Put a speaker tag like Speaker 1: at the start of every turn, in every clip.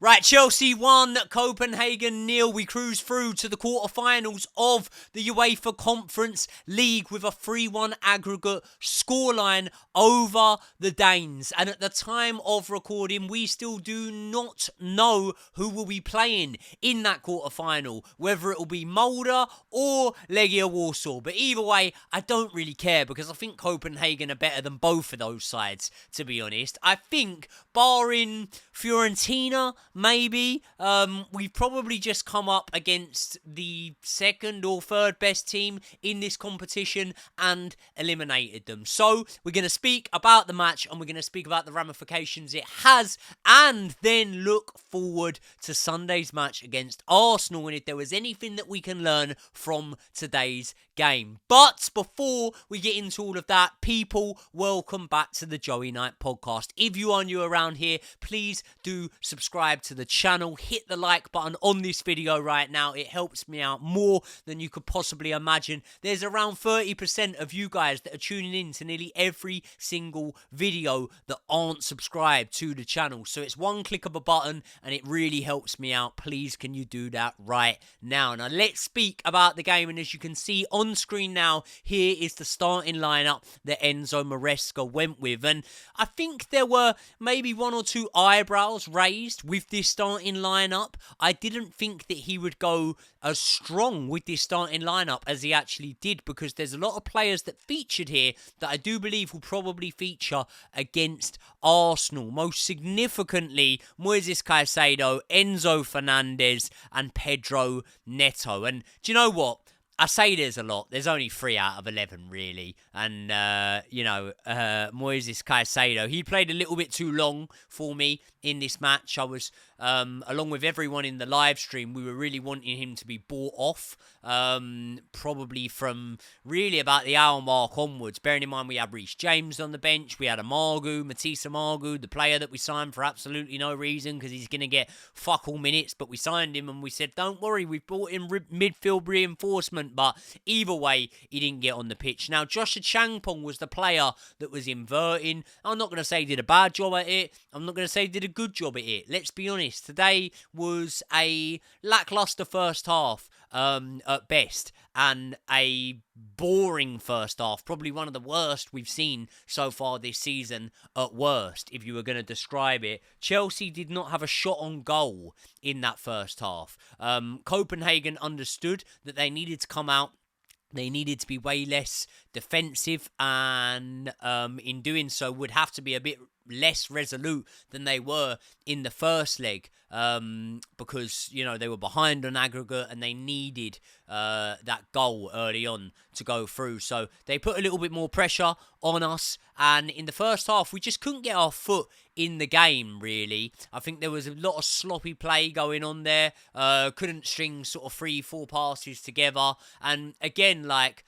Speaker 1: Right, Chelsea 1, Copenhagen 0. We cruise through to the quarterfinals of the UEFA Conference League with a 3-1 aggregate scoreline over the Danes. And at the time of recording, we still do not know who will be playing in that quarterfinal, whether it will be Molde or Legia Warsaw. But either way, I don't really care because I think Copenhagen are better than both of those sides, to be honest. I think, barring Fiorentina, maybe, we've probably just come up against the second or third best team in this competition and eliminated them. So we're going to speak about the match and we're going to speak about the ramifications it has and then look forward to Sunday's match against Arsenal and if there was anything that we can learn from today's game. But before we get into all of that, people, welcome back to the Joey Knight podcast. If you are new around here, please do subscribe to the channel. Hit the like button on this video right now. It helps me out more than you could possibly imagine. There's around 30% of you guys that are tuning in to nearly every single video that aren't subscribed to the channel. So it's one click of a button and it really helps me out. Please, can you do that right now? Now let's speak about the game, and as you can see on screen now, here is the starting lineup that Enzo Maresca went with, and I think there were maybe one or two eyebrows raised with this starting lineup. I didn't think that he would go as strong with this starting lineup as he actually did, because there's a lot of players that featured here that I do believe will probably feature against Arsenal. Most significantly, Moises Caicedo, Enzo Fernandez and Pedro Neto. And do you know what? I say there's a lot. There's only 3 out of 11, really. And, Moises Caicedo, he played a little bit too long for me in this match. I was, along with everyone in the live stream, we were really wanting him to be bought off, probably from really about the hour mark onwards. Bearing in mind we had Reece James on the bench, we had Matisse Amargu, the player that we signed for absolutely no reason because he's going to get fuck all minutes, but we signed him and we said, don't worry, we've brought in midfield reinforcement, but either way, he didn't get on the pitch. Now, Joshua Changpong was the player that was inverting. I'm not going to say he did a bad job at it. I'm not going to say he did a good job at it. Let's be honest. Today was a lackluster first half at best, and a boring first half, probably one of the worst we've seen so far this season at worst, if you were going to describe it. Chelsea did not have a shot on goal in that first half. Copenhagen understood that they needed to come out. They needed to be way less defensive, and in doing so would have to be a bit less resolute than they were in the first leg, because, you know, they were behind on aggregate and they needed that goal early on to go through. So they put a little bit more pressure on us, and in the first half we just couldn't get our foot in the game, really. I think there was a lot of sloppy play going on there, couldn't string sort of 3-4 passes together, and again, like,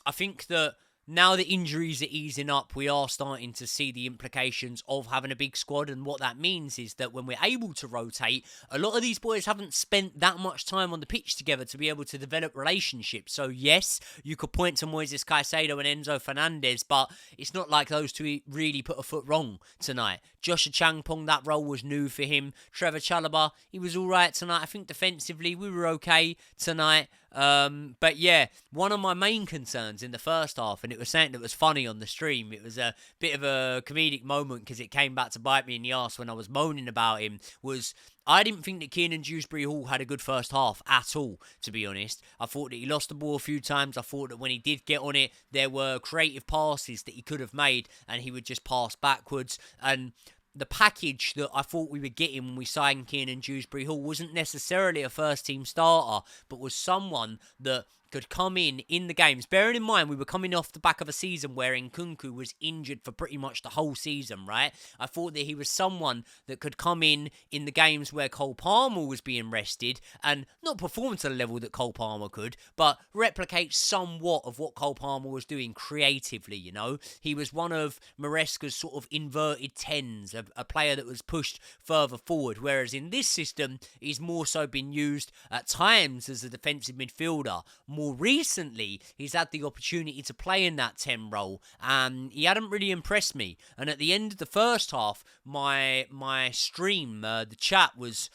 Speaker 1: I think that now the injuries are easing up, we are starting to see the implications of having a big squad, and what that means is that when we're able to rotate, a lot of these boys haven't spent that much time on the pitch together to be able to develop relationships. So yes, you could point to Moises Caicedo and Enzo Fernandez, but it's not like those two really put a foot wrong tonight. Joshua Changpong, that role was new for him. Trevor Chalobah, he was alright tonight. I think defensively we were okay tonight. But yeah, one of my main concerns in the first half, and it was something that was funny on the stream, it was a bit of a comedic moment because it came back to bite me in the arse when I was moaning about him, was I didn't think that Kiernan Dewsbury-Hall had a good first half at all, to be honest. I thought that he lost the ball a few times. I thought that when he did get on it, there were creative passes that he could have made and he would just pass backwards. And the package that I thought we were getting when we signed Kiernan Dewsbury-Hall wasn't necessarily a first-team starter, but was someone that could come in the games. Bearing in mind, we were coming off the back of a season where Nkunku was injured for pretty much the whole season, right? I thought that he was someone that could come in the games where Cole Palmer was being rested and not perform to the level that Cole Palmer could, but replicate somewhat of what Cole Palmer was doing creatively, you know? He was one of Maresca's sort of inverted tens, a player that was pushed further forward, whereas in this system, he's more so been used at times as a defensive midfielder, more recently, he's had the opportunity to play in that 10 role, and he hadn't really impressed me. And at the end of the first half, my stream, the chat was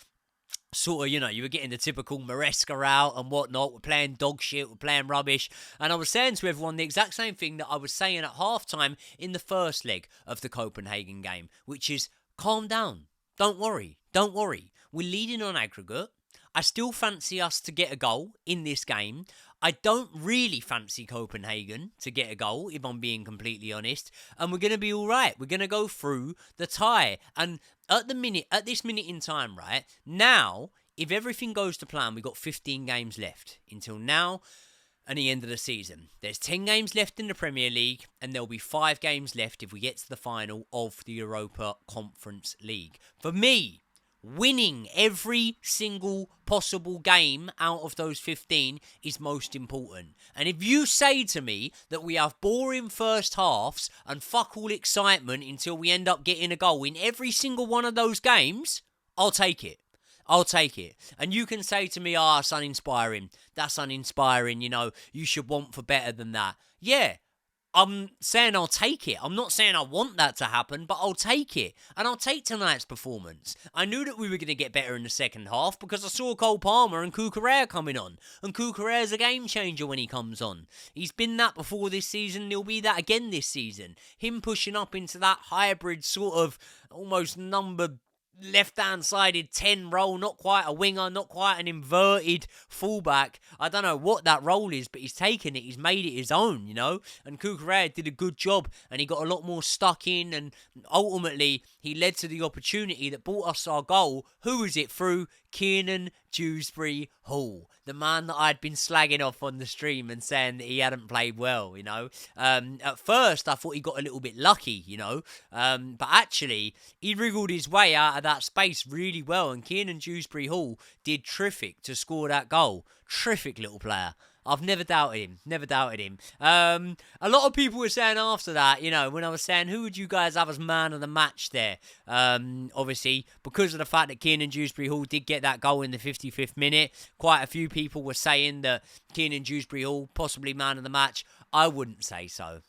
Speaker 1: sort of, you were getting the typical Maresca out and whatnot. We're playing dog shit, we're playing rubbish. And I was saying to everyone the exact same thing that I was saying at halftime in the first leg of the Copenhagen game, which is calm down. Don't worry. We're leading on aggregate. I still fancy us to get a goal in this game. I don't really fancy Copenhagen to get a goal, if I'm being completely honest. And we're going to be all right. We're going to go through the tie. And at this minute in time, right, now, if everything goes to plan, we've got 15 games left until now and the end of the season. There's 10 games left in the Premier League, and there'll be 5 games left if we get to the final of the Europa Conference League. For me, winning every single possible game out of those 15 is most important. And if you say to me that we have boring first halves and fuck all excitement until we end up getting a goal in every single one of those games, I'll take it. And you can say to me, it's uninspiring. That's uninspiring, you should want for better than that. Yeah, I'm saying I'll take it. I'm not saying I want that to happen, but I'll take it. And I'll take tonight's performance. I knew that we were going to get better in the second half because I saw Cole Palmer and Cucurella coming on. And Cucurella's a game changer when he comes on. He's been that before this season, and he'll be that again this season. Him pushing up into that hybrid sort of almost number left-hand sided 10 role, not quite a winger, not quite an inverted fullback. I don't know what that role is, but he's taken it, he's made it his own, and Cucurella did a good job, and he got a lot more stuck in, and ultimately he led to the opportunity that brought us our goal. Who was it through? Kiernan Dewsbury Hall, the man that I'd been slagging off on the stream and saying that he hadn't played well, At first, I thought he got a little bit lucky, but actually, he wriggled his way out of that space really well, and Kiernan Dewsbury Hall did terrific to score that goal. Terrific little player. I've never doubted him. A lot of people were saying after that, when I was saying, who would you guys have as man of the match there? Obviously, because of the fact that Kiernan Dewsbury Hall did get that goal in the 55th minute, quite a few people were saying that Kiernan Dewsbury Hall, possibly man of the match. I wouldn't say so.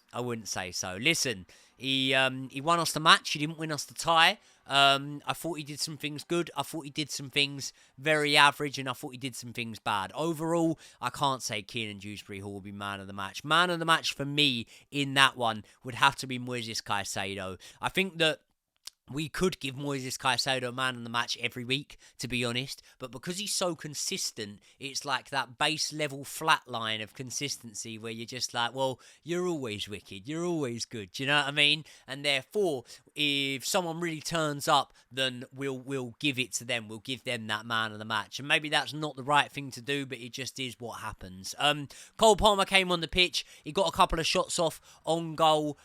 Speaker 1: Listen, he won us the match. He didn't win us the tie. I thought he did some things good. I thought he did some things very average, and I thought he did some things bad. Overall, I can't say Kiernan Dewsbury Hall will be man of the match. Man of the match for me in that one would have to be Moises Caicedo. I think that we could give Moises Caicedo man of the match every week, to be honest. But because he's so consistent, it's like that base level flat line of consistency where you're just like, well, you're always wicked. You're always good. Do you know what I mean? And therefore, if someone really turns up, then we'll give it to them. We'll give them that man of the match. And maybe that's not the right thing to do, but it just is what happens. Cole Palmer came on the pitch. He got a couple of shots off on goal.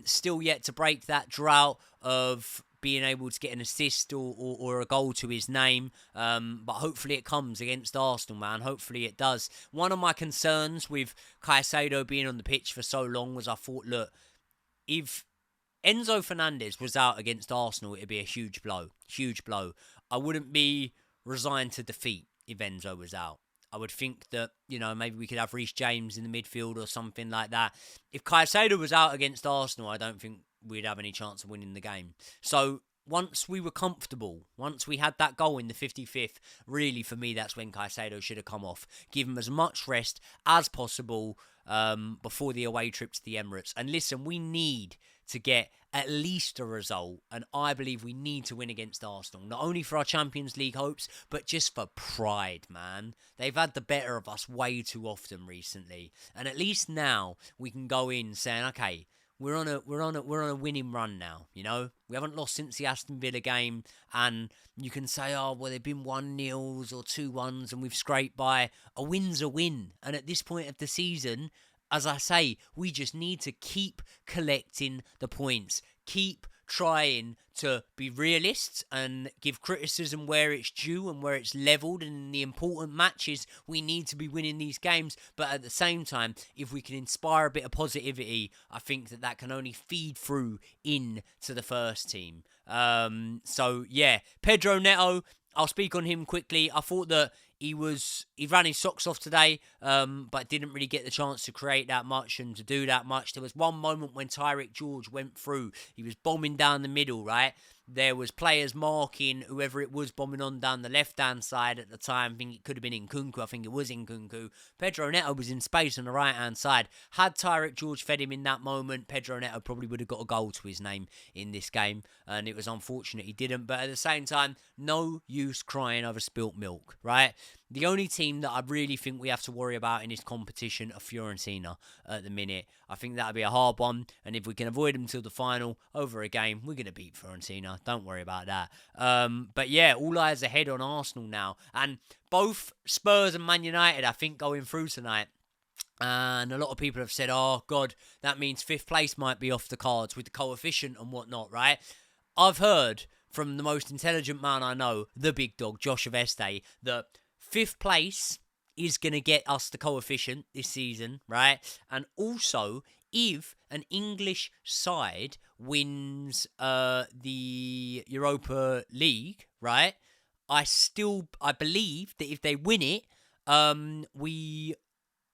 Speaker 1: Still yet to break that drought of being able to get an assist or a goal to his name. But hopefully it comes against Arsenal, man. Hopefully it does. One of my concerns with Caicedo being on the pitch for so long was I thought, look, if Enzo Fernandez was out against Arsenal, it'd be a huge blow. Huge blow. I wouldn't be resigned to defeat if Enzo was out. I would think that, maybe we could have Reece James in the midfield or something like that. If Caicedo was out against Arsenal, I don't think we'd have any chance of winning the game. So once we were comfortable, once we had that goal in the 55th, really for me, that's when Caicedo should have come off. Give him as much rest as possible before the away trip to the Emirates. And listen, we need to get at least a result, and I believe we need to win against Arsenal, not only for our Champions League hopes, but just for pride, man. They've had the better of us way too often recently, and at least now we can go in saying, okay, we're on a winning run now, We haven't lost since the Aston Villa game, and you can say, they've been 1-0s or 2-1s, and we've scraped by. A win's a win, and at this point of the season, as I say, we just need to keep collecting the points, keep trying to be realists and give criticism where it's due and where it's levelled, and in the important matches we need to be winning these games. But at the same time, if we can inspire a bit of positivity, I think that can only feed through into the first team. So yeah, Pedro Neto, I'll speak on him quickly. I thought that he ran his socks off today, but didn't really get the chance to create that much and to do that much. There was one moment when Tyreek George went through. He was bombing down the middle, right? There was players marking whoever it was bombing on down the left-hand side at the time. I think it could have been Nkunku. I think it was Nkunku. Pedro Neto was in space on the right-hand side. Had Tyreek George fed him in that moment, Pedro Neto probably would have got a goal to his name in this game. And it was unfortunate he didn't. But at the same time, no use crying over spilt milk, right? The only team that I really think we have to worry about in this competition are Fiorentina at the minute. I think that'll be a hard one, and if we can avoid them till the final over a game, we're going to beat Fiorentina. Don't worry about that. But yeah, all eyes ahead on Arsenal now, and both Spurs and Man United, I think, going through tonight. And a lot of people have said, oh, God, that means 5th place might be off the cards with the coefficient and whatnot, right? I've heard from the most intelligent man I know, the big dog, Josh Aveste, that 5th place is going to get us the coefficient this season, right? And also, if an English side wins the Europa League, right? I believe that if they win it, we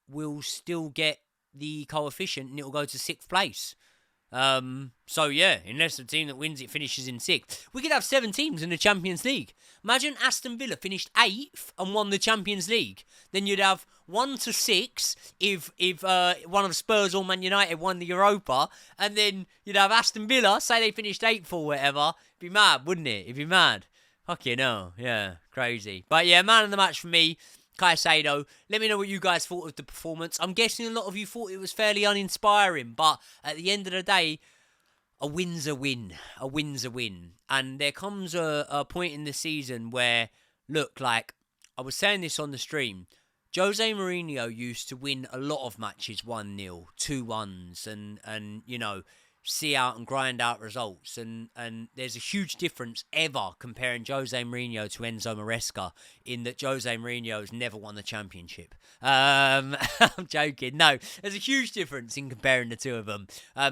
Speaker 1: will still get the coefficient and it will go to 6th place. So yeah, unless the team that wins it finishes in 6th. We could have 7 teams in the Champions League. Imagine Aston Villa finished 8th and won the Champions League. Then you'd have 1 to 6 if one of Spurs or Man United won the Europa, and then you'd have Aston Villa, say they finished 8th or whatever. It'd be mad, wouldn't it? It'd be mad. Fuck you know, yeah, crazy. But yeah, man of the match for me, Caicedo. Let me know what you guys thought of the performance. I'm guessing a lot of you thought it was fairly uninspiring, but at the end of the day, a win's a win. A win's a win. And there comes a point in the season where, look, like, I was saying this on the stream, Jose Mourinho used to win a lot of matches 1-0, 2-1s, and you know, see out and grind out results. And there's a huge difference ever comparing Jose Mourinho to Enzo Maresca in that Jose Mourinho has never won the championship. I'm joking. No, there's a huge difference in comparing the two of them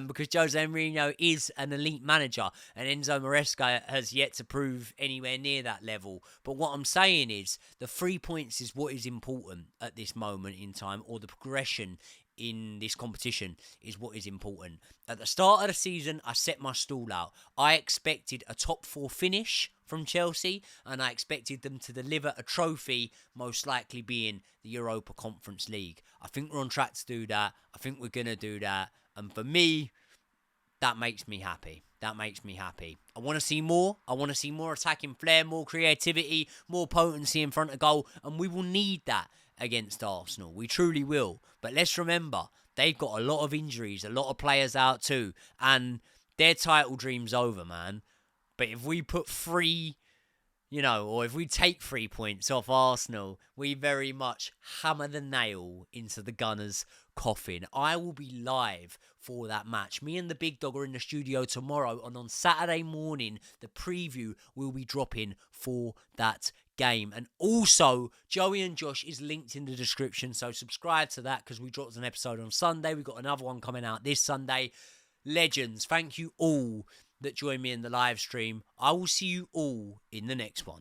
Speaker 1: because Jose Mourinho is an elite manager and Enzo Maresca has yet to prove anywhere near that level. But what I'm saying is the 3 points is what is important at this moment in time, or the progression in this competition is what is important. At the start of the season, I set my stall out. I expected a top 4 finish from Chelsea, and I expected them to deliver a trophy, most likely being the Europa Conference League. I think we're on track to do that. I think we're going to do that. And for me, that makes me happy. That makes me happy. I want to see more. I want to see more attacking flair, more creativity, more potency in front of goal, and we will need that against Arsenal. We truly will. But let's remember, they've got a lot of injuries, a lot of players out too, and their title dream's over, man. But if we put 3, or if we take 3 points off Arsenal, we very much hammer the nail into the Gunners' coffin. I will be live for that match. Me and the big dog are in the studio tomorrow, and on Saturday morning, the preview will be dropping for that game. And also, Joey and Josh is linked in the description, so subscribe to that because we dropped an episode on Sunday. We've got another one coming out this Sunday. Legends, thank you all that join me in the live stream. I will see you all in the next one.